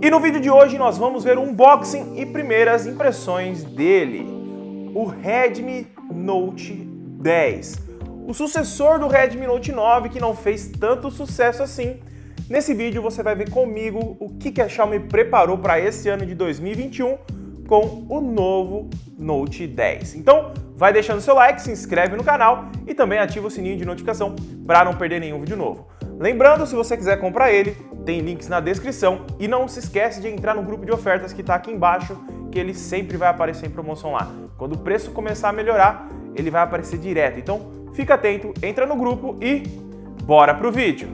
E no vídeo de hoje nós vamos ver o unboxing e primeiras impressões dele, o Redmi Note 10, o sucessor do Redmi Note 9 que não fez tanto sucesso assim. Nesse vídeo você vai ver comigo o que a Xiaomi preparou para esse ano de 2021 com o novo Note 10. Então vai deixando seu like, se inscreve no canal e também ativa o sininho de notificação para não perder nenhum vídeo novo. Lembrando, se você quiser comprar ele, tem links na descrição e não se esquece de entrar no grupo de ofertas que está aqui embaixo, que ele sempre vai aparecer em promoção lá. Quando o preço começar a melhorar, ele vai aparecer direto. Então fica atento, entra no grupo e bora pro vídeo!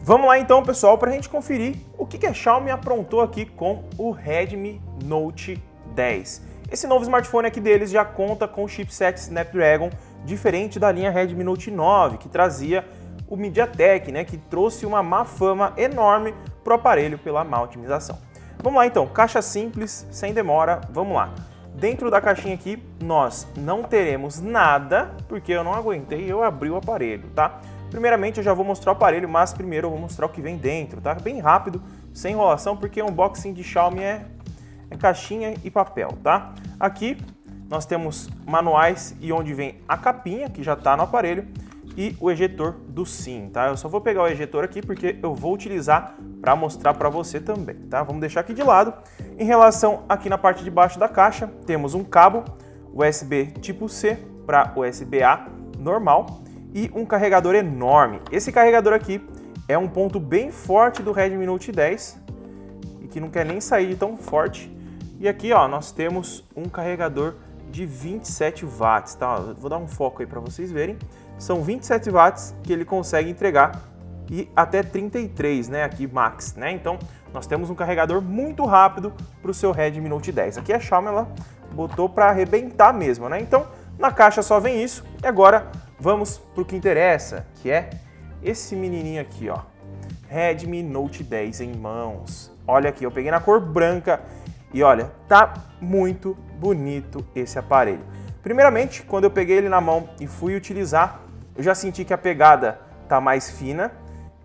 Vamos lá então, pessoal, para a gente conferir o que a Xiaomi aprontou aqui com o Redmi Note 10. Esse novo smartphone aqui deles já conta com o chipset Snapdragon, diferente da linha Redmi Note 9, que trazia o MediaTek, né, que trouxe uma má fama enorme para o aparelho pela má otimização. Vamos lá então, caixa simples, sem demora, vamos lá. Dentro da caixinha aqui nós não teremos nada, porque eu não aguentei, eu abri o aparelho, tá? Primeiramente eu já vou mostrar o aparelho, mas primeiro eu vou mostrar o que vem dentro, tá? Bem rápido, sem enrolação, porque o unboxing de Xiaomi é caixinha e papel, tá? Aqui nós temos manuais e onde vem a capinha, que já está no aparelho, e o ejetor do SIM, tá? Eu só vou pegar o ejetor aqui porque eu vou utilizar para mostrar para você também, tá? Vamos deixar aqui de lado. Em relação aqui na parte de baixo da caixa, temos um cabo USB tipo C para USB-A normal e um carregador enorme. Esse carregador aqui é um ponto bem forte do Redmi Note 10 e que não quer nem sair de tão forte. E aqui, ó, nós temos um carregador de 27 watts, tá? Vou dar um foco aí para vocês verem. São 27 watts que ele consegue entregar e até 33, né, aqui max, né? Então, nós temos um carregador muito rápido para o seu Redmi Note 10. Aqui a Xiaomi, ela botou para arrebentar mesmo, né? Então, na caixa só vem isso. E agora, vamos para o que interessa, que é esse menininho aqui, ó. Redmi Note 10 em mãos. Olha aqui, eu peguei na cor branca. E olha, tá muito bonito esse aparelho. Primeiramente, quando eu peguei ele na mão e fui utilizar, eu já senti que a pegada tá mais fina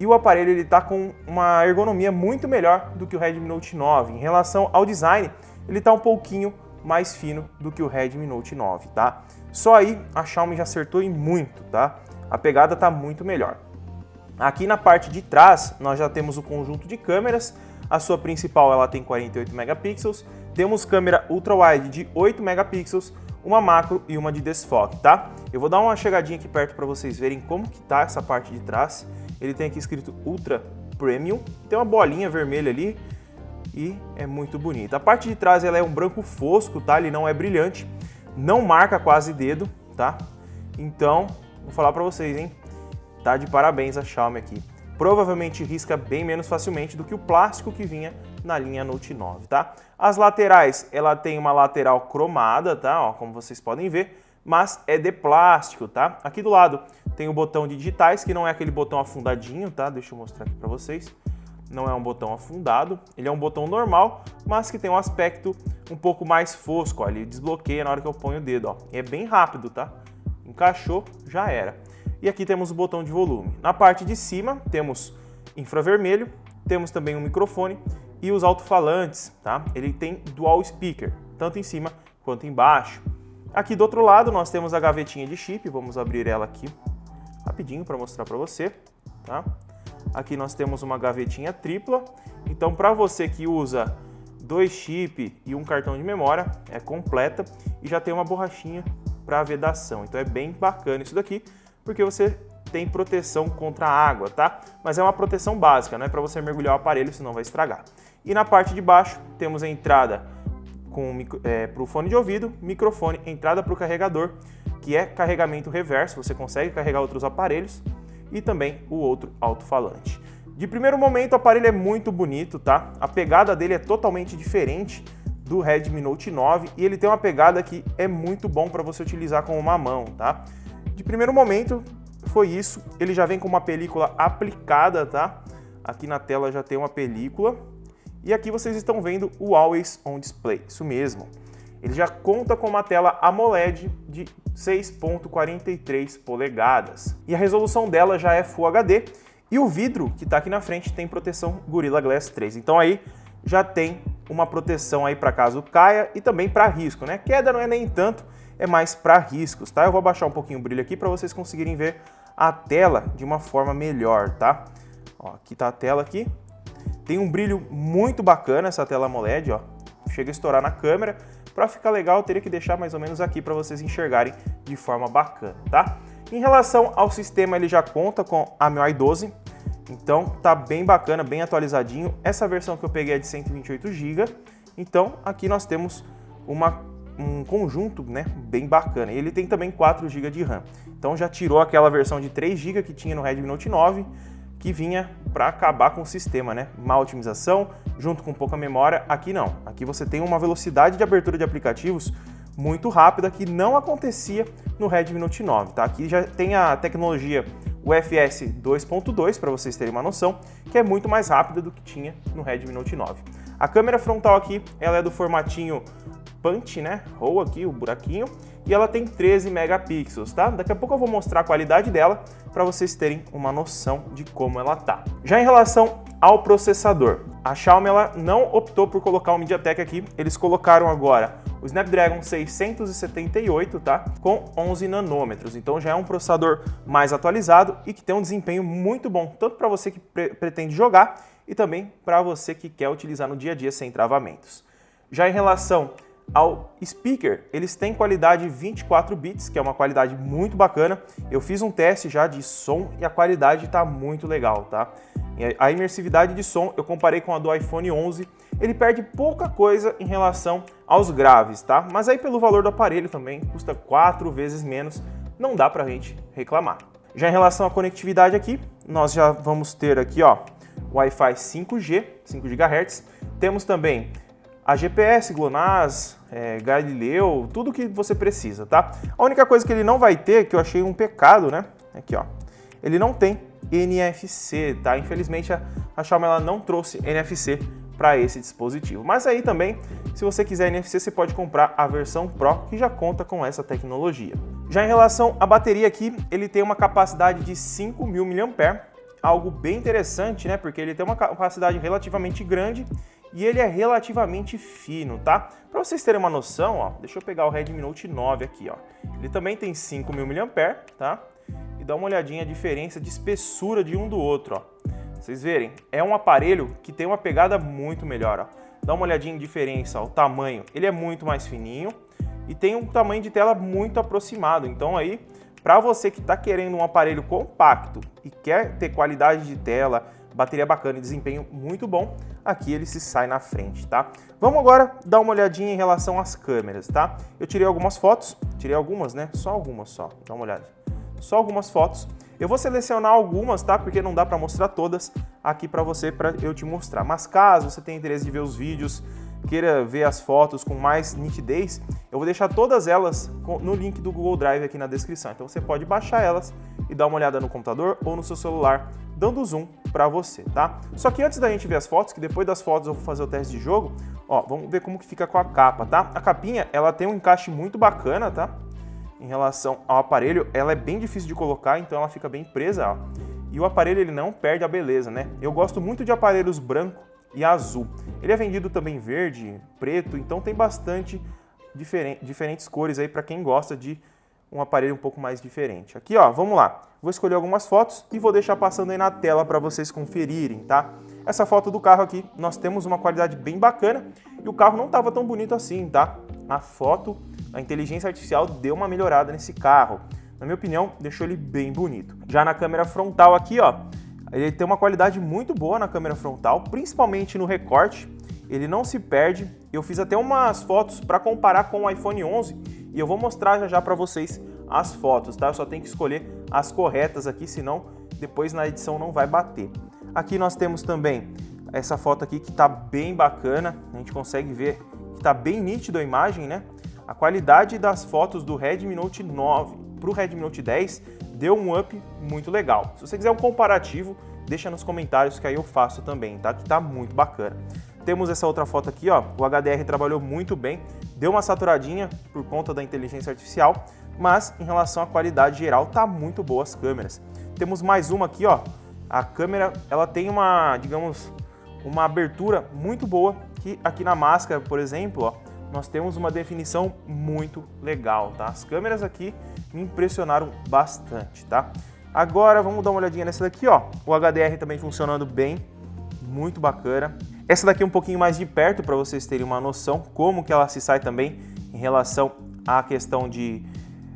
e o aparelho ele tá com uma ergonomia muito melhor do que o Redmi Note 9. Em relação ao design, ele tá um pouquinho mais fino do que o Redmi Note 9, tá? Só aí a Xiaomi já acertou em muito, tá? A pegada tá muito melhor. Aqui na parte de trás, nós já temos o conjunto de câmeras. A sua principal ela tem 48 megapixels, temos câmera ultra-wide de 8 megapixels, uma macro e uma de desfoque, tá? Eu vou dar uma chegadinha aqui perto para vocês verem como que tá essa parte de trás. Ele tem aqui escrito Ultra Premium, tem uma bolinha vermelha ali e é muito bonita. A parte de trás ela é um branco fosco, tá? Ele não é brilhante, não marca quase dedo, tá? Então, vou falar para vocês, hein? Tá de parabéns a Xiaomi aqui. Provavelmente risca bem menos facilmente do que o plástico que vinha na linha Note 9, tá? As laterais, ela tem uma lateral cromada, tá? Ó, como vocês podem ver, mas é de plástico, tá? Aqui do lado tem o botão de digitais, que não é aquele botão afundadinho, tá? Deixa eu mostrar aqui para vocês. Não é um botão afundado, ele é um botão normal, mas que tem um aspecto um pouco mais fosco, ó. Ele desbloqueia na hora que eu ponho o dedo, ó. E é bem rápido, tá? Encaixou, já era. E aqui temos o botão de volume. Na parte de cima temos infravermelho, temos também um microfone e os alto-falantes, tá? Ele tem dual speaker, tanto em cima quanto embaixo. Aqui do outro lado nós temos a gavetinha de chip, vamos abrir ela aqui rapidinho para mostrar para você, tá? Aqui nós temos uma gavetinha tripla, então para você que usa 2 chips e um cartão de memória, é completa e já tem uma borrachinha para vedação, então é bem bacana isso daqui, porque você tem proteção contra a água, tá? Mas é uma proteção básica, não é para você mergulhar o aparelho, senão vai estragar. E na parte de baixo temos a entrada para o fone de ouvido, microfone, entrada para o carregador, que é carregamento reverso, você consegue carregar outros aparelhos, e também o outro alto-falante. De primeiro momento o aparelho é muito bonito, tá? A pegada dele é totalmente diferente do Redmi Note 9 e ele tem uma pegada que é muito bom para você utilizar com uma mão, tá? De primeiro momento foi isso, ele já vem com uma película aplicada, tá? Aqui na tela já tem uma película. E aqui vocês estão vendo o Always On Display, isso mesmo. Ele já conta com uma tela AMOLED de 6.43 polegadas. E a resolução dela já é Full HD e o vidro que está aqui na frente tem proteção Gorilla Glass 3. Então aí já tem uma proteção aí para caso caia e também para risco, né? Queda não é nem tanto, é mais para riscos, tá? Eu vou abaixar um pouquinho o brilho aqui para vocês conseguirem ver a tela de uma forma melhor, tá? Ó, aqui tá a tela aqui. Tem um brilho muito bacana essa tela AMOLED, ó. Chega a estourar na câmera. Para ficar legal, eu teria que deixar mais ou menos aqui para vocês enxergarem de forma bacana, tá? Em relação ao sistema, ele já conta com a MIUI 12, então tá bem bacana, bem atualizadinho. Essa versão que eu peguei é de 128 GB, então aqui nós temos um conjunto, né, bem bacana. Ele tem também 4 GB de RAM, então já tirou aquela versão de 3 GB que tinha no Redmi Note 9, que vinha para acabar com o sistema, né? Má otimização, junto com pouca memória. Aqui não. Aqui você tem uma velocidade de abertura de aplicativos muito rápida que não acontecia no Redmi Note 9, tá? Aqui já tem a tecnologia UFS 2.2, para vocês terem uma noção, que é muito mais rápida do que tinha no Redmi Note 9. A câmera frontal aqui, ela é do formatinho punch, né? RAW aqui, o buraquinho, e ela tem 13 megapixels, tá? Daqui a pouco eu vou mostrar a qualidade dela para vocês terem uma noção de como ela tá. Já em relação ao processador, a Xiaomi ela não optou por colocar o MediaTek aqui, eles colocaram agora o Snapdragon 678, tá? Com 11 nanômetros, então já é um processador mais atualizado e que tem um desempenho muito bom, tanto para você que pretende jogar e também para você que quer utilizar no dia a dia sem travamentos. Já em relação ao speaker, eles têm qualidade 24 bits, que é uma qualidade muito bacana. Eu fiz um teste já de som e a qualidade está muito legal, tá? A imersividade de som eu comparei com a do iPhone 11, ele perde pouca coisa em relação aos graves, tá? Mas aí pelo valor do aparelho também, custa 4 vezes menos, não dá pra gente reclamar. Já em relação à conectividade aqui, nós já vamos ter aqui, ó, Wi-Fi 5G, 5 GHz, temos também a GPS, GLONASS, Galileu, tudo que você precisa, tá? A única coisa que ele não vai ter, que eu achei um pecado, né? Aqui, ó. Ele não tem NFC, tá? Infelizmente a Xiaomi ela não trouxe NFC para esse dispositivo. Mas aí também, se você quiser NFC, você pode comprar a versão Pro, que já conta com essa tecnologia. Já em relação à bateria aqui, ele tem uma capacidade de 5.000 mAh, algo bem interessante, né? Porque ele tem uma capacidade relativamente grande e ele é relativamente fino, tá? Para vocês terem uma noção, ó, deixa eu pegar o Redmi Note 9 aqui, ó. Ele também tem 5.000 mAh, tá? E dá uma olhadinha a diferença de espessura de um do outro, ó. Vocês verem, é um aparelho que tem uma pegada muito melhor, ó. Dá uma olhadinha em diferença, ó, o tamanho, ele é muito mais fininho e tem um tamanho de tela muito aproximado. Então aí, para você que está querendo um aparelho compacto e quer ter qualidade de tela, bateria bacana e desempenho muito bom, aqui ele se sai na frente, tá? Vamos agora dar uma olhadinha em relação às câmeras, tá? Eu tirei algumas fotos, tirei algumas, né? Só algumas só, dá uma olhada. Só algumas fotos. Eu vou selecionar algumas, tá? Porque não dá para mostrar todas aqui para você, para eu te mostrar. Mas caso você tenha interesse de ver os vídeos, queira ver as fotos com mais nitidez, eu vou deixar todas elas no link do Google Drive aqui na descrição. Então você pode baixar elas e dar uma olhada no computador ou no seu celular, dando zoom para você, tá? Só que antes da gente ver as fotos, que depois das fotos eu vou fazer o teste de jogo, ó, vamos ver como que fica com a capa, tá? A capinha, ela tem um encaixe muito bacana, tá? Em relação ao aparelho, ela é bem difícil de colocar, então ela fica bem presa, ó. E o aparelho, ele não perde a beleza, né? Eu gosto muito de aparelhos branco e azul. Ele é vendido também verde, preto, então tem bastante diferentes cores aí para quem gosta de um aparelho um pouco mais diferente. Aqui, ó, vamos lá. Vou escolher algumas fotos e vou deixar passando aí na tela para vocês conferirem, tá? Essa foto do carro aqui, nós temos uma qualidade bem bacana e o carro não estava tão bonito assim, tá? A foto, a inteligência artificial deu uma melhorada nesse carro. Na minha opinião, deixou ele bem bonito. Já na câmera frontal aqui, ó, ele tem uma qualidade muito boa na câmera frontal, principalmente no recorte. Ele não se perde. Eu fiz até umas fotos para comparar com o iPhone 11 e eu vou mostrar já já para vocês as fotos, tá? Eu só tenho que escolher as corretas aqui, senão depois na edição não vai bater. Aqui nós temos também essa foto aqui que tá bem bacana. A gente consegue ver que tá bem nítido a imagem, né? A qualidade das fotos do Redmi Note 9 para o Redmi Note 10 deu um up muito legal. Se você quiser um comparativo, deixa nos comentários que aí eu faço também, tá? Que tá muito bacana. temos essa outra foto aqui, ó, o HDR trabalhou muito bem, deu uma saturadinha por conta da inteligência artificial, mas em relação à qualidade geral tá muito boa as câmeras. Temos mais uma aqui, ó, a câmera ela tem uma, digamos, uma abertura muito boa, que aqui na máscara, por exemplo, ó, nós temos uma definição muito legal, tá? As câmeras aqui me impressionaram bastante, tá? Agora vamos dar uma olhadinha nessa daqui, ó, o HDR também funcionando bem, muito bacana. Essa daqui é um pouquinho mais de perto para vocês terem uma noção como que ela se sai também em relação à questão de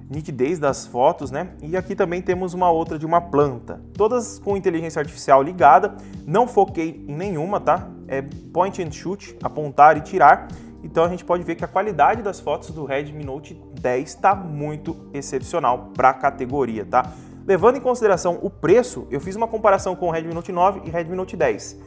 nitidez das fotos, né? E aqui também temos uma outra de uma planta, todas com inteligência artificial ligada, não foquei em nenhuma, tá? É point and shoot, apontar e tirar, então a gente pode ver que a qualidade das fotos do Redmi Note 10 está muito excepcional para a categoria, tá? Levando em consideração o preço, eu fiz uma comparação com o Redmi Note 9 e Redmi Note 10,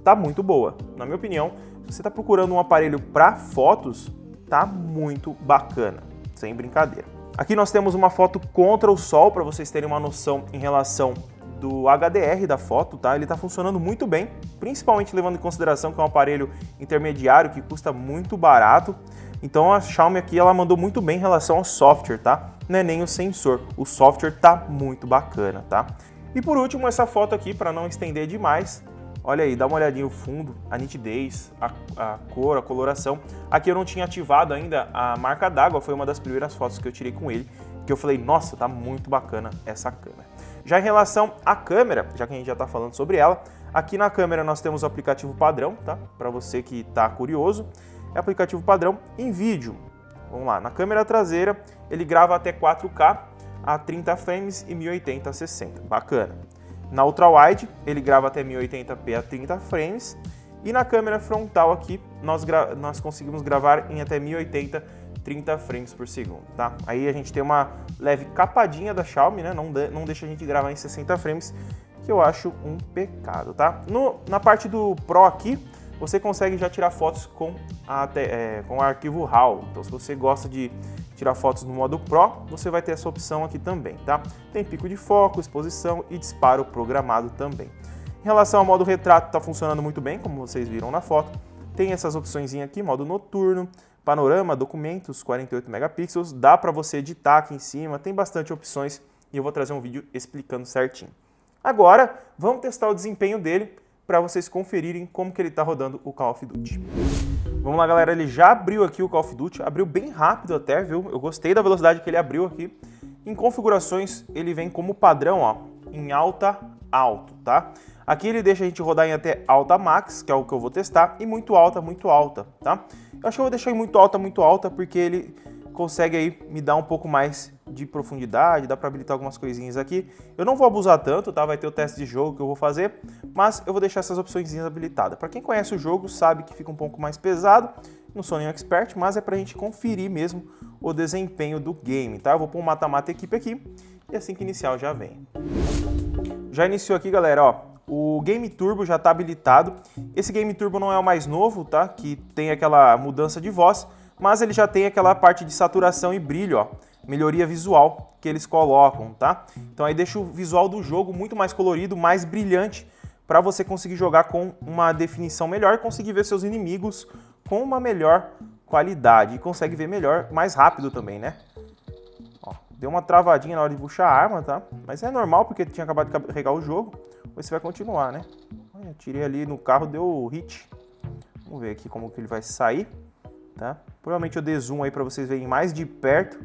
tá muito boa, na minha opinião. Se você está procurando um aparelho para fotos, tá muito bacana, sem brincadeira. Aqui nós temos uma foto contra o sol, para vocês terem uma noção em relação do HDR da foto, tá? Ele está funcionando muito bem, principalmente levando em consideração que é um aparelho intermediário que custa muito barato. Então a Xiaomi aqui ela mandou muito bem em relação ao software, tá? Não é nem o sensor, o software tá muito bacana, tá? E por último essa foto aqui, para não estender demais, olha aí, dá uma olhadinha no fundo, a nitidez, a cor, a coloração. Aqui eu não tinha ativado ainda a marca d'água, foi uma das primeiras fotos que eu tirei com ele, que eu falei, nossa, tá muito bacana essa câmera. Já em relação à câmera, já que a gente já tá falando sobre ela, aqui na câmera nós temos o aplicativo padrão, tá? Para você que tá curioso, é aplicativo padrão em vídeo. Vamos lá, na câmera traseira ele grava até 4K a 30 frames e 1080 a 60, bacana. Na ultra-wide, ele grava até 1080p a 30 frames. E na câmera frontal aqui, nós conseguimos gravar em até 1080, 30 frames por segundo, tá? Aí a gente tem uma leve capadinha da Xiaomi, né? Não deixa a gente gravar em 60 frames, que eu acho um pecado, tá? Na parte do Pro aqui, você consegue já tirar fotos com o arquivo RAW. Então, se você gosta de tirar fotos no modo Pro, você vai ter essa opção aqui também, tá? Tem pico de foco, exposição e disparo programado também. Em relação ao modo retrato, tá funcionando muito bem, como vocês viram na foto. Tem essas opções aqui, modo noturno, panorama, documentos, 48 megapixels. Dá para você editar aqui em cima, tem bastante opções e eu vou trazer um vídeo explicando certinho. Agora, vamos testar o desempenho dele para vocês conferirem como que ele está rodando o Call of Duty. Vamos lá, galera, ele já abriu aqui o Call of Duty, abriu bem rápido até, viu? Eu gostei da velocidade que ele abriu aqui. Em configurações, ele vem como padrão, ó, em alta, alto, tá? Aqui ele deixa a gente rodar em até alta max, que é o que eu vou testar, e muito alta, tá? Eu acho que eu vou deixar em muito alta, porque ele consegue aí me dar um pouco mais de profundidade, dá para habilitar algumas coisinhas aqui. Eu não vou abusar tanto, tá? Vai ter o teste de jogo que eu vou fazer, mas eu vou deixar essas opções habilitadas. Para quem conhece o jogo, sabe que fica um pouco mais pesado. Não sou nenhum expert, mas é pra gente conferir mesmo o desempenho do game, tá? Eu vou pôr um mata-mata equipe aqui e assim que iniciar já vem. Já iniciou aqui, galera, ó. O Game Turbo já está habilitado. Esse Game Turbo não é o mais novo, tá? Que tem aquela mudança de voz, mas ele já tem aquela parte de saturação e brilho, ó, melhoria visual que eles colocam, tá? Então aí deixa o visual do jogo muito mais colorido, mais brilhante, para você conseguir jogar com uma definição melhor e conseguir ver seus inimigos com uma melhor qualidade. E consegue ver melhor, mais rápido também, né? Ó, deu uma travadinha na hora de puxar a arma, tá? Mas é normal porque tinha acabado de carregar o jogo. Você vai continuar, né? Eu tirei ali no carro, deu hit. Vamos ver aqui como que ele vai sair, tá? Provavelmente eu dei zoom aí para vocês verem mais de perto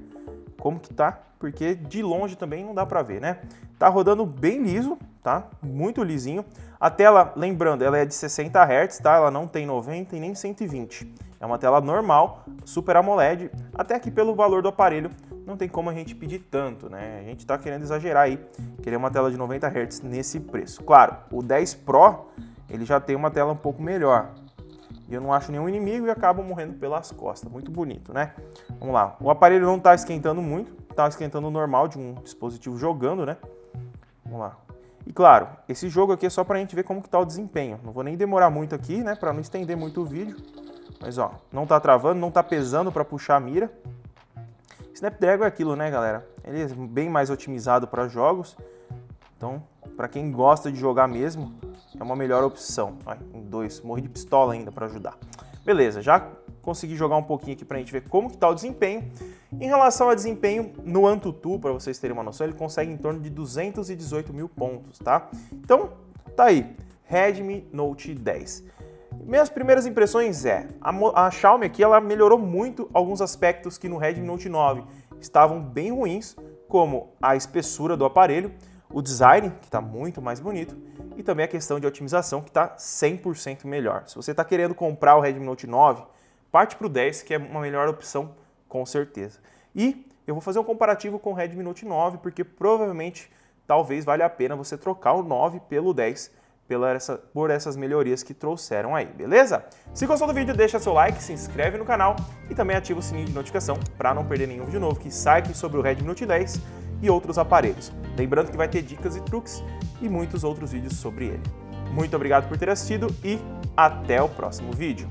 como que tá, porque de longe também não dá para ver, né? Tá rodando bem liso, tá? Muito lisinho. A tela, lembrando, ela é de 60 Hz, tá? Ela não tem 90 e nem 120. É uma tela normal, Super AMOLED, até que pelo valor do aparelho não tem como a gente pedir tanto, né? A gente tá querendo exagerar aí, querer uma tela de 90 Hz nesse preço. Claro, o 10 Pro, ele já tem uma tela um pouco melhor. E eu não acho nenhum inimigo e acabo morrendo pelas costas. Muito bonito, né? Vamos lá. O aparelho não tá esquentando muito, tá esquentando o normal de um dispositivo jogando, né? Vamos lá. E claro, esse jogo aqui é só pra gente ver como que tá o desempenho. Não vou nem demorar muito aqui, né? Pra não estender muito o vídeo. Mas ó, não tá travando, não tá pesando pra puxar a mira. Snapdragon é aquilo, né, galera? Ele é bem mais otimizado para jogos. Então, para quem gosta de jogar mesmo, é uma melhor opção. Ai, um 2, morri de pistola ainda para ajudar. Beleza, já consegui jogar um pouquinho aqui pra gente ver como que tá o desempenho. Em relação ao desempenho, no AnTuTu, para vocês terem uma noção, ele consegue em torno de 218 mil pontos, tá? Então, tá aí, Redmi Note 10. Minhas primeiras impressões a Xiaomi aqui, ela melhorou muito alguns aspectos que no Redmi Note 9 estavam bem ruins, como a espessura do aparelho, o design, que está muito mais bonito, e também a questão de otimização, que está 100% melhor. Se você está querendo comprar o Redmi Note 9, parte para o 10, que é uma melhor opção, com certeza. E eu vou fazer um comparativo com o Redmi Note 9, porque provavelmente, talvez valha a pena você trocar o 9 pelo 10, por essas melhorias que trouxeram aí, beleza? Se gostou do vídeo, deixa seu like, se inscreve no canal e também ativa o sininho de notificação para não perder nenhum vídeo novo que sai aqui sobre o Redmi Note 10 e outros aparelhos. Lembrando que vai ter dicas e truques e muitos outros vídeos sobre ele. Muito obrigado por ter assistido e até o próximo vídeo.